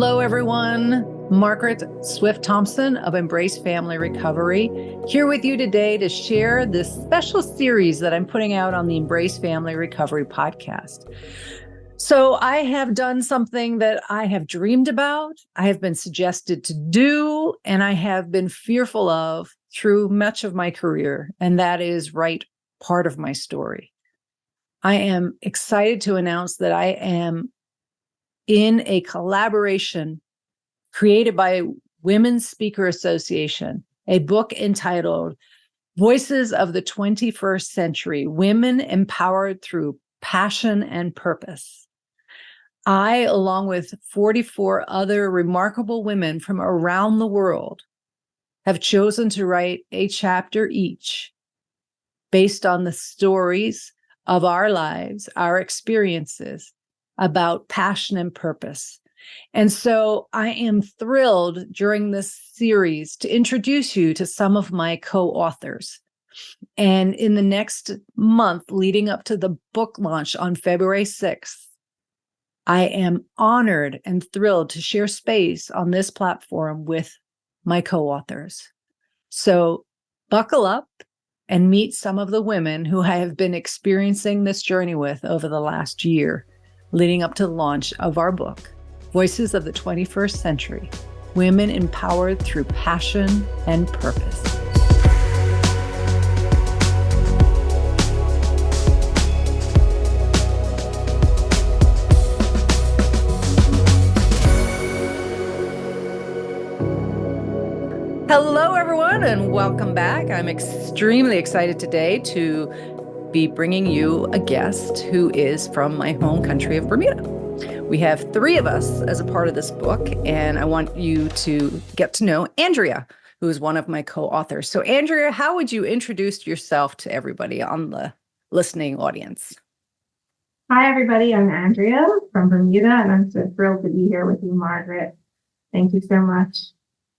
Hello, everyone. Margaret Swift Thompson of Embrace Family Recovery, here with you today to share this special series that I'm putting out on the Embrace Family Recovery podcast. So I have done something that I have dreamed about, I have been suggested to do, and I have been fearful of through much of my career, and that is write part of my story. I am excited to announce that I am in a collaboration created by Women's Speaker Association, a book entitled Voices of the 21st Century, Women Empowered Through Passion and Purpose. I, along with 44 other remarkable women from around the world, have chosen to write a chapter each based on the stories of our lives, our experiences about passion and purpose. And so I am thrilled during this series to introduce you to some of my co-authors. And in the next month leading up to the book launch on February 6th, I am honored and thrilled to share space on this platform with my co-authors. So buckle up and meet some of the women who I have been experiencing this journey with over the last year, leading up to the launch of our book, Voices of the 21st Century, Women Empowered Through Passion and Purpose. Hello, everyone, and welcome back. I'm extremely excited today to be bringing you a guest who is from my home country of Bermuda. We have three of us as a part of this book, and I want you to get to know Andrea, who is one of my co-authors. So Andrea, how would you introduce yourself to everybody on the listening audience? Hi, everybody. I'm Andrea from Bermuda, and I'm so thrilled to be here with you, Margaret. Thank you so much.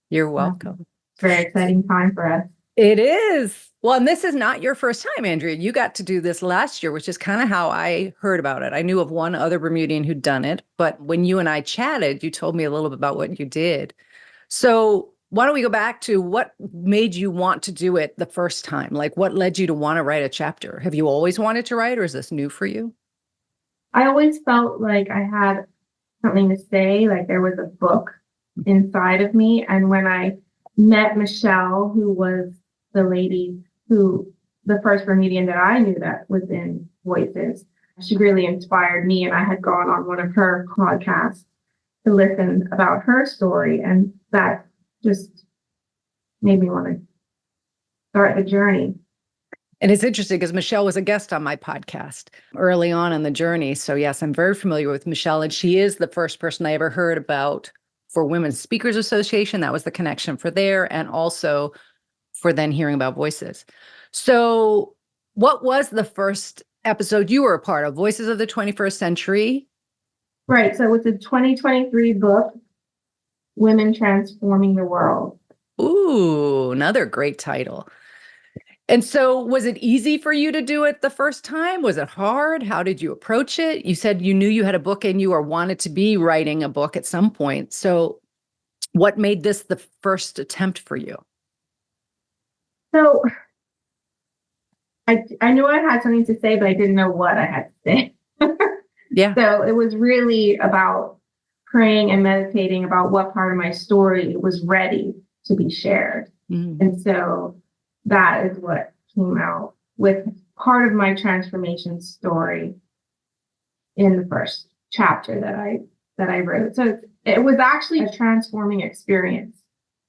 You're welcome. It's a very exciting time for us. It is. Well, and this is not your first time, Andrea. You got to do this last year, which is kind of how I heard about it. I knew of one other Bermudian who'd done it, but when you and I chatted, you told me a little bit about what you did. So why don't we go back to what made you want to do it the first time? Like, what led you to want to write a chapter? Have you always wanted to write, or is this new for you? I always felt like I had something to say, like there was a book inside of me. And when I met Michelle, who was the first Bermudian that I knew that was in Voices, she really inspired me. And I had gone on one of her podcasts to listen about her story. And that just made me want to start the journey. And it's interesting because Michelle was a guest on my podcast early on in the journey. So yes, I'm very familiar with Michelle, and she is the first person I ever heard about for Women's Speakers Association. That was the connection for there, and also for then hearing about Voices. So what was the first episode you were a part of? Voices of the 21st Century? Right. So it's a 2023 book, Women Transforming the World. Ooh, another great title. And so was it easy for you to do it the first time? Was it hard? How did you approach it? You said you knew you had a book in you or wanted to be writing a book at some point. So what made this the first attempt for you? So I knew I had something to say, but I didn't know what I had to say. Yeah. So it was really about praying and meditating about what part of my story was ready to be shared. Mm. And so that is what came out with part of my transformation story in the first chapter that I wrote. So it was actually a transforming experience.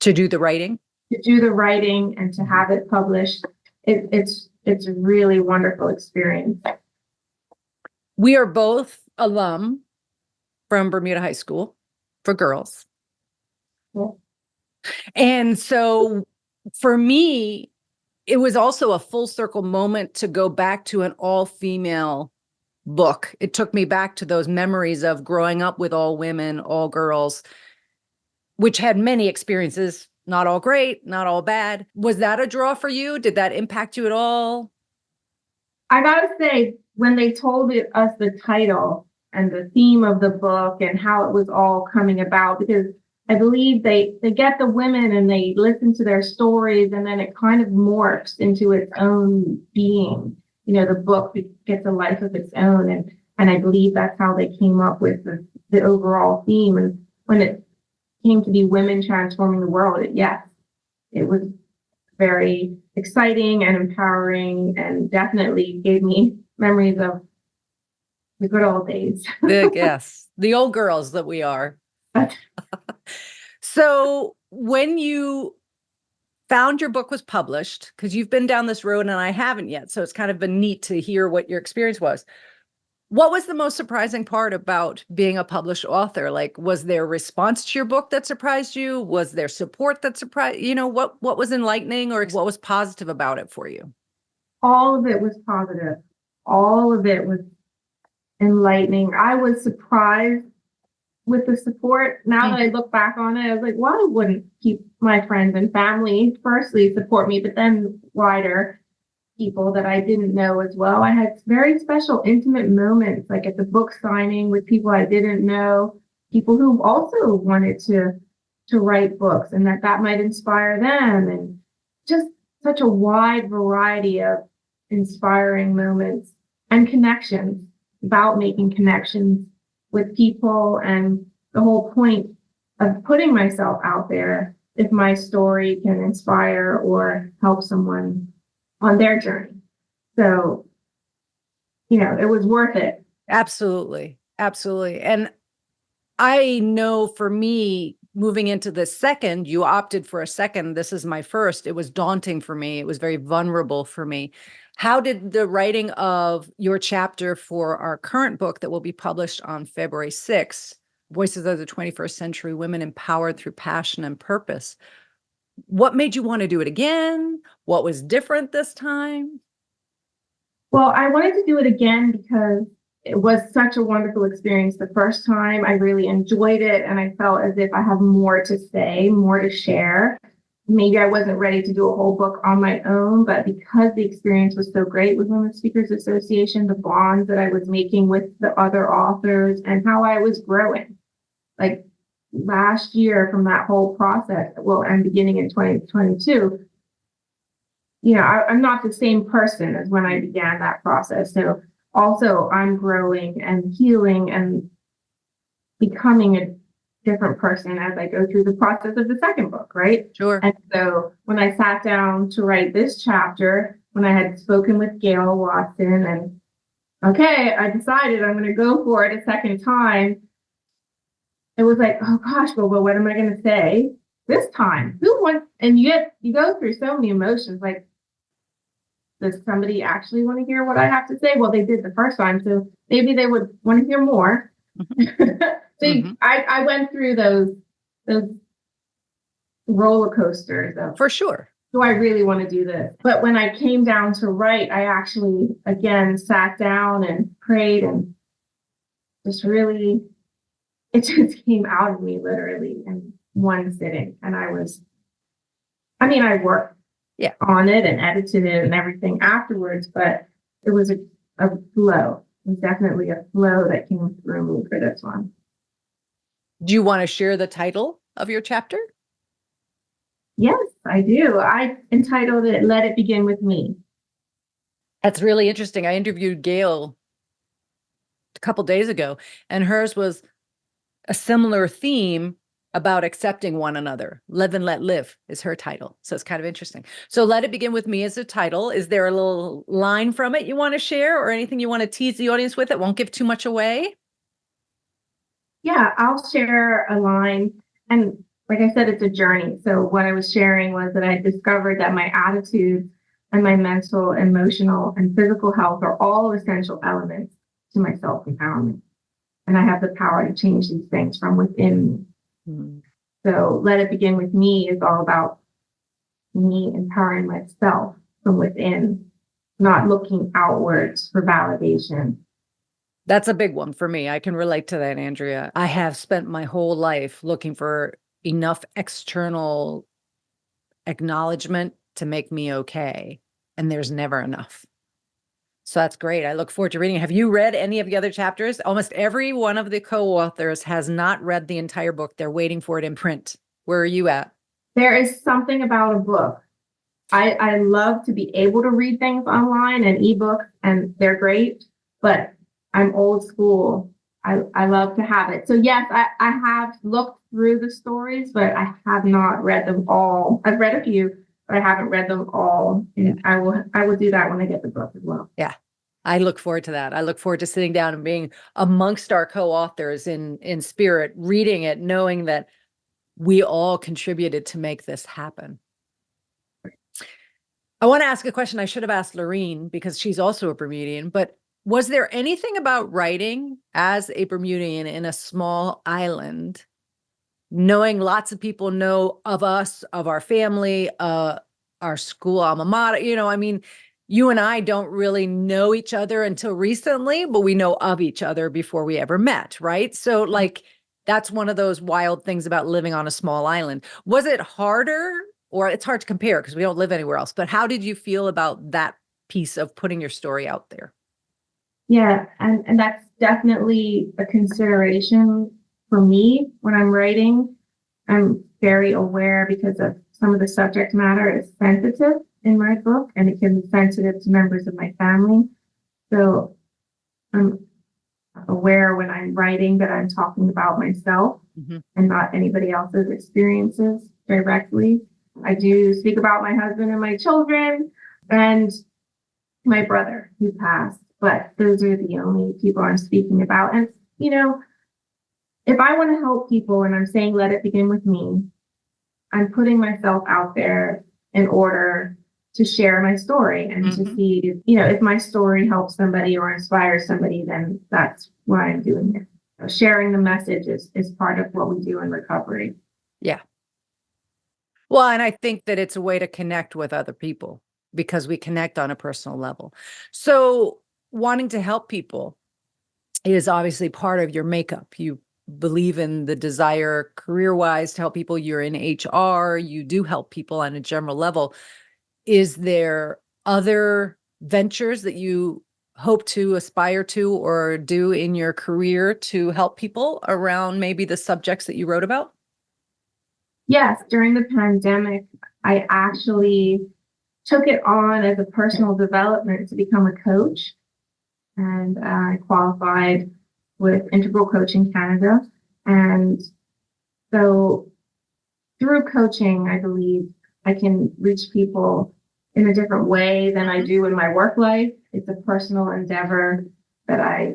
To do the writing? To do the writing and to have it published. It's a really wonderful experience. We are both alum from Bermuda High School for girls. Yeah. And so for me, it was also a full circle moment to go back to an all-female book. It took me back to those memories of growing up with all women, all girls, which had many experiences, not all great, not all bad. Was that a draw for you? Did that impact you at all? I gotta say, when they told us the title, and the theme of the book and how it was all coming about, because I believe they get the women and they listen to their stories, and then it kind of morphs into its own being. The book gets a life of its own. And I believe that's how they came up with the overall theme. And when it came to be women transforming the world, it was very exciting and empowering, and definitely gave me memories of the good old days. Yes, the old girls that we are. So when you found your book was published, because you've been down this road and I haven't yet, so it's kind of been neat to hear what your experience was. What was the most surprising part about being a published author? Like, was there response to your book that surprised you? Was there support that surprised, what was enlightening or what was positive about it for you? All of it was positive. All of it was enlightening. I was surprised with the support. Now that I look back on it, I was like, why wouldn't my friends and family firstly support me, but then wider people that I didn't know as well. I had very special, intimate moments, like at the book signing with people I didn't know, people who also wanted to write books, and that might inspire them, and just such a wide variety of inspiring moments and connections, about making connections with people. And the whole point of putting myself out there, if my story can inspire or help someone on their journey. So, it was worth it. Absolutely. Absolutely. And I know for me, moving into the second, you opted for a second. This is my first. It was daunting for me. It was very vulnerable for me. How did the writing of your chapter for our current book that will be published on February 6th, Voices of the 21st Century Women Empowered Through Passion and Purpose, what made you want to do it again? What was different this time? Well, I wanted to do it again because it was such a wonderful experience the first time. I really enjoyed it, and I felt as if I have more to say, more to share. Maybe I wasn't ready to do a whole book on my own, but because the experience was so great with Women Speakers Association, the bonds that I was making with the other authors, and how I was growing. Like last year, from that whole process, and beginning in 2022, I'm not the same person as when I began that process. So also I'm growing and healing and becoming a different person as I go through the process of the second book, right? Sure. And so when I sat down to write this chapter, when I had spoken with Gail Watson, and okay, I decided I'm going to go for it a second time, it was like, oh gosh, well, what am I going to say this time? And yet you go through so many emotions, like, does somebody actually want to hear what I have to say? Well, they did the first time, so maybe they would want to hear more. I went through those roller coasters of, for sure, do I really want to do this? But when I came down to write, I actually again sat down and prayed, and it just came out of me literally in one sitting. And I worked on it and edited it and everything afterwards, but it was a flow. It was definitely a flow that came through me for this one. Do you want to share the title of your chapter? Yes, I do. I entitled it, Let It Begin With Me. That's really interesting. I interviewed Gail a couple days ago, and hers was a similar theme about accepting one another. Live and Let Live is her title. So it's kind of interesting. So Let It Begin With Me is the title. Is there a little line from it you want to share, or anything you want to tease the audience with? It won't give too much away. Yeah, I'll share a line. And like I said, it's a journey. So what I was sharing was that I discovered that my attitude and my mental, emotional, and physical health are all essential elements to my self-empowerment. And I have the power to change these things from within me. So Let It Begin With Me is all about me empowering myself from within, not looking outwards for validation. That's a big one for me. I can relate to that, Andrea. I have spent my whole life looking for enough external acknowledgement to make me okay. And there's never enough. So that's great. I look forward to reading it. Have you read any of the other chapters? Almost every one of the co-authors has not read the entire book. They're waiting for it in print. Where are you at? There is something about a book. I love to be able to read things online and ebooks, and they're great, but I'm old school. I love to have it. So yes, I have looked through the stories, but I have not read them all. I've read a few, but I haven't read them all. And I will do that when I get the book as well. Yeah. I look forward to that. I look forward to sitting down and being amongst our co-authors in spirit, reading it, knowing that we all contributed to make this happen. I want to ask a question I should have asked Lorene because she's also a Bermudian, but was there anything about writing as a Bermudian in a small island, knowing lots of people know of us, of our family, our school alma mater, you and I don't really know each other until recently, but we know of each other before we ever met, right? So that's one of those wild things about living on a small island. Was it harder, or it's hard to compare because we don't live anywhere else, but how did you feel about that piece of putting your story out there? Yeah, and that's definitely a consideration for me when I'm writing. I'm very aware because of some of the subject matter is sensitive in my book, and it can be sensitive to members of my family. So I'm aware when I'm writing that I'm talking about myself and not anybody else's experiences directly. I do speak about my husband and my children and my brother who passed, but those are the only people I'm speaking about. And, if I want to help people and I'm saying, let it begin with me, I'm putting myself out there in order to share my story and to see, if my story helps somebody or inspires somebody, then that's why I'm doing it. So sharing the message is part of what we do in recovery. Yeah. Well, and I think that it's a way to connect with other people because we connect on a personal level. So wanting to help people is obviously part of your makeup. You believe in the desire career-wise to help people. You're in HR. You do help people on a general level. Is there other ventures that you hope to aspire to or do in your career to help people around maybe the subjects that you wrote about? Yes, during the pandemic, I actually took it on as a personal development to become a coach. And I qualified with Integral Coaching Canada. And so through coaching, I believe I can reach people in a different way than I do in my work life. It's a personal endeavor that I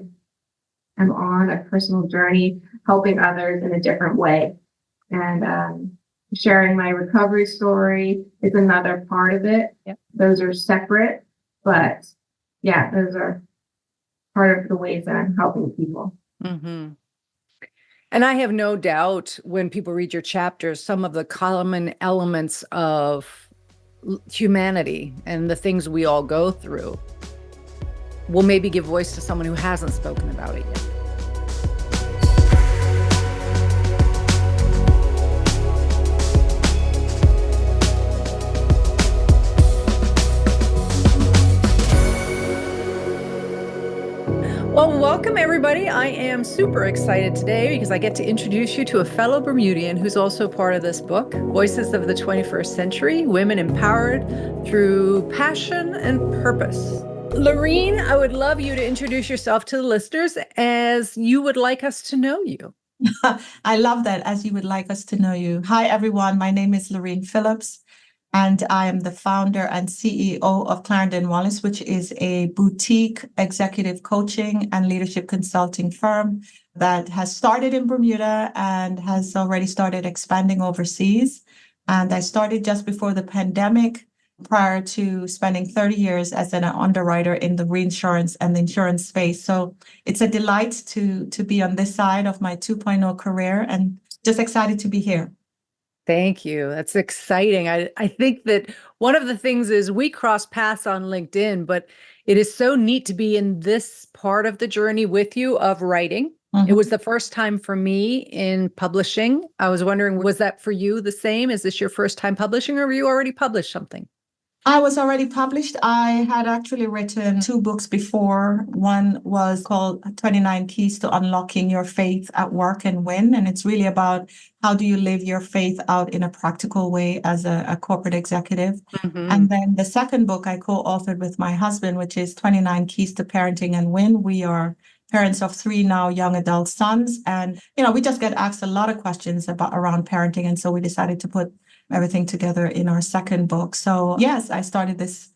am on, a personal journey, helping others in a different way. And sharing my recovery story is another part of it. Yep. Those are separate, but yeah, those are part of the ways that I'm helping people. Mm-hmm. And I have no doubt when people read your chapters, some of the common elements of humanity and the things we all go through will maybe give voice to someone who hasn't spoken about it yet. Well, welcome everybody. I am super excited today because I get to introduce you to a fellow Bermudian who's also part of this book, Voices of the 21st Century, Women Empowered Through Passion and Purpose. Lorene, I would love you to introduce yourself to the listeners as you would like us to know you. I love that, as you would like us to know you. Hi, everyone. My name is Lorene Phillips, and I am the founder and CEO of Clarendon Wallace, which is a boutique executive coaching and leadership consulting firm that has started in Bermuda and has already started expanding overseas. And I started just before the pandemic, prior to spending 30 years as an underwriter in the reinsurance and the insurance space. So it's a delight to be on this side of my 2.0 career and just excited to be here. Thank you. That's exciting. I think that one of the things is we cross paths on LinkedIn, but it is so neat to be in this part of the journey with you of writing. It was the first time for me in publishing. I was wondering, was that for you the same? Is this your first time publishing, or were you already published something? I was already published. I had actually written 2 books before. One was called 29 Keys to Unlocking Your Faith at Work and Win. And it's really about how do you live your faith out in a practical way as a corporate executive. Mhm. And then the second book I co-authored with my husband, which is 29 Keys to Parenting and Win. We are parents of 3 now young adult sons. And, we just get asked a lot of questions around parenting. And so we decided to put everything together in our second book. So yes, I started this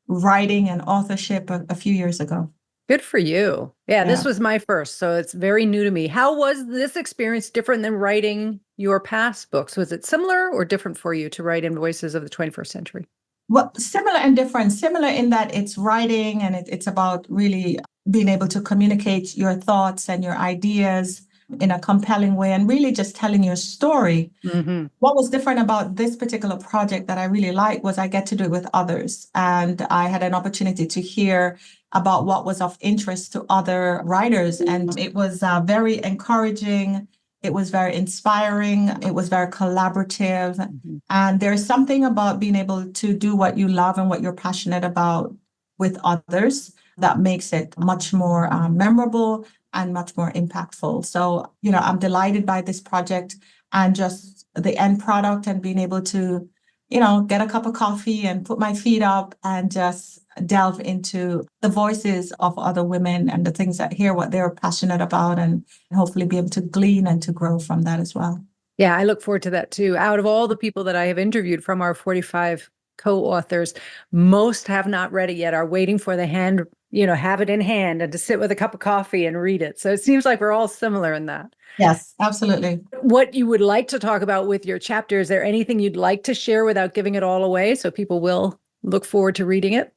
writing and authorship a few years ago. Good for you. Yeah, this Yeah. was my first, so it's very new to me. How was this experience different than writing your past books? Was it similar or different for you to write in Voices of the 21st Century? Well, similar and different. Similar in that it's writing and it's about really being able to communicate your thoughts and your ideas in a compelling way and really just telling your story. Mm-hmm. What was different about this particular project that I really liked was I get to do it with others. And I had an opportunity to hear about what was of interest to other writers. And it was very encouraging. It was very inspiring. It was very collaborative. Mm-hmm. And there's something about being able to do what you love and what you're passionate about with others that makes it much more memorable and much more impactful. So, I'm delighted by this project and just the end product and being able to, get a cup of coffee and put my feet up and just delve into the voices of other women and the things that hear what they're passionate about and hopefully be able to glean and to grow from that as well. Yeah, I look forward to that too. Out of all the people that I have interviewed from our 45 co-authors, most have not read it yet, are waiting for the hand, have it in hand and to sit with a cup of coffee and read it. So it seems like we're all similar in that. Yes, absolutely. What you would like to talk about with your chapter, is there anything you'd like to share without giving it all away so people will look forward to reading it?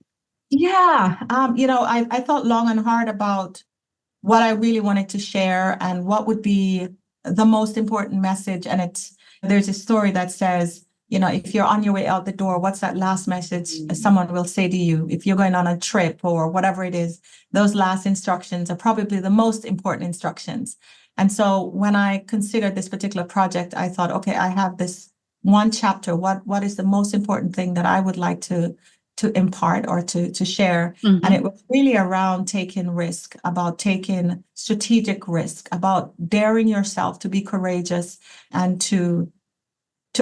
Yeah. I thought long and hard about what I really wanted to share and what would be the most important message. And there's a story that says, if you're on your way out the door, what's that last message someone will say to you? If you're going on a trip or whatever it is, those last instructions are probably the most important instructions. And so when I considered this particular project, I thought, okay, I have this one chapter. What is the most important thing that I would like to impart or to share? Mm-hmm. And it was really around taking risk, about taking strategic risk, about daring yourself to be courageous and to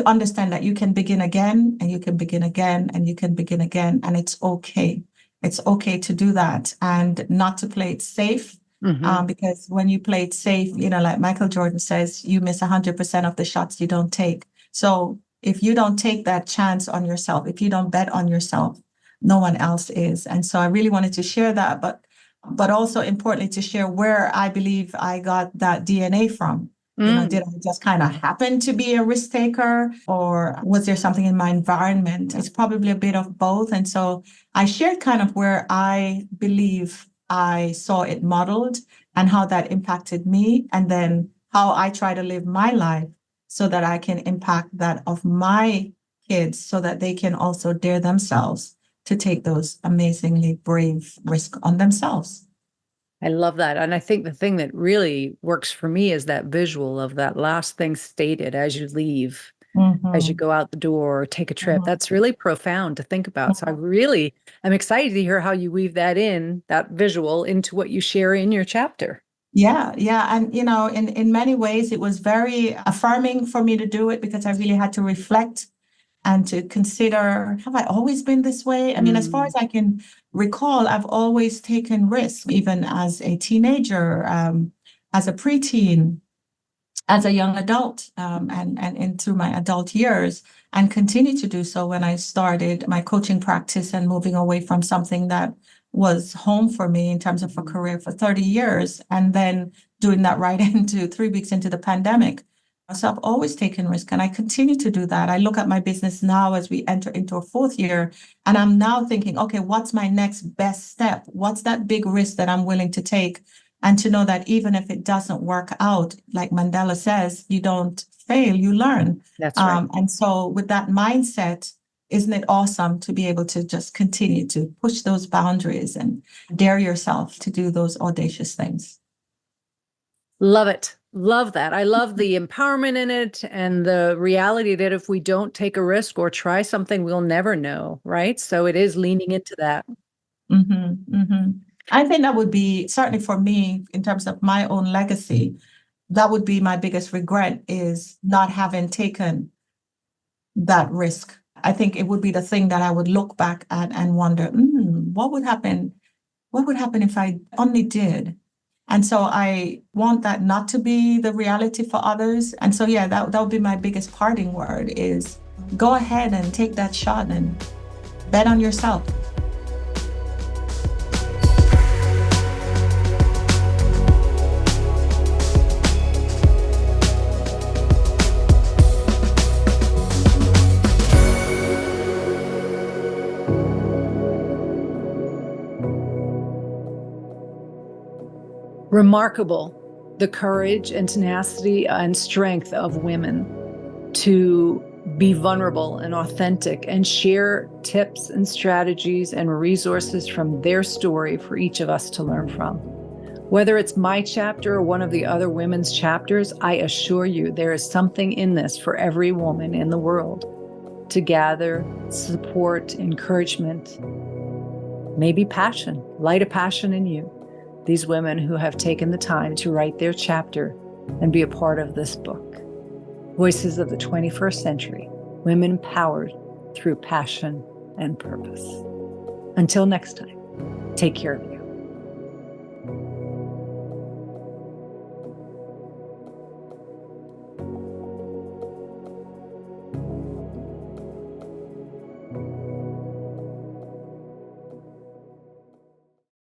understand that you can begin again and you can begin again and you can begin again. And it's okay. It's okay to do that and not to play it safe. Mm-hmm. Because when you play it safe, like Michael Jordan says, you miss 100% of the shots you don't take. So if you don't take that chance on yourself, if you don't bet on yourself, no one else is. And so I really wanted to share that, but also importantly to share where I believe I got that DNA from. Did I just kind of happen to be a risk taker, or was there something in my environment? It's probably a bit of both. And so I shared kind of where I believe I saw it modeled and how that impacted me, and then how I try to live my life so that I can impact that of my kids so that they can also dare themselves to take those amazingly brave risks on themselves. I love that. And I think the thing that really works for me is that visual of that last thing stated as you leave, as you go out the door or take a trip. That's really profound to think about. So I'm excited to hear how you weave that visual into what you share in your chapter. Yeah. And, in many ways, it was very affirming for me to do it because I really had to reflect and to consider, have I always been this way? I mean, as far as I can recall, I've always taken risks, even as a teenager, as a preteen, as a young adult, and into my adult years, and continue to do so when I started my coaching practice and moving away from something that was home for me in terms of a career for 30 years, and then doing that right into 3 weeks into the pandemic. So I've always taken risk and I continue to do that. I look at my business now as we enter into a 4th year, and I'm now thinking, okay, what's my next best step? What's that big risk that I'm willing to take? And to know that even if it doesn't work out, like Mandela says, you don't fail, you learn. That's right. And so with that mindset, isn't it awesome to be able to just continue to push those boundaries and dare yourself to do those audacious things? Love it. Love that. I love the empowerment in it and the reality that if we don't take a risk or try something, we'll never know, right? So it is leaning into that. I think that would be, certainly for me, in terms of my own legacy, that would be my biggest regret, is not having taken that risk. I think it would be the thing that I would look back at and wonder, what would happen? What would happen if I only did? And so I want that not to be the reality for others. And so, yeah, that would be my biggest parting word, is go ahead and take that shot and bet on yourself. Remarkable, the courage and tenacity and strength of women to be vulnerable and authentic and share tips and strategies and resources from their story for each of us to learn from. Whether it's my chapter or one of the other women's chapters, I assure you there is something in this for every woman in the world to gather support, encouragement, maybe passion, light a passion in you. These women who have taken the time to write their chapter and be a part of this book. Voices of the 21st Century, women empowered through passion and purpose. Until next time, take care of yourself.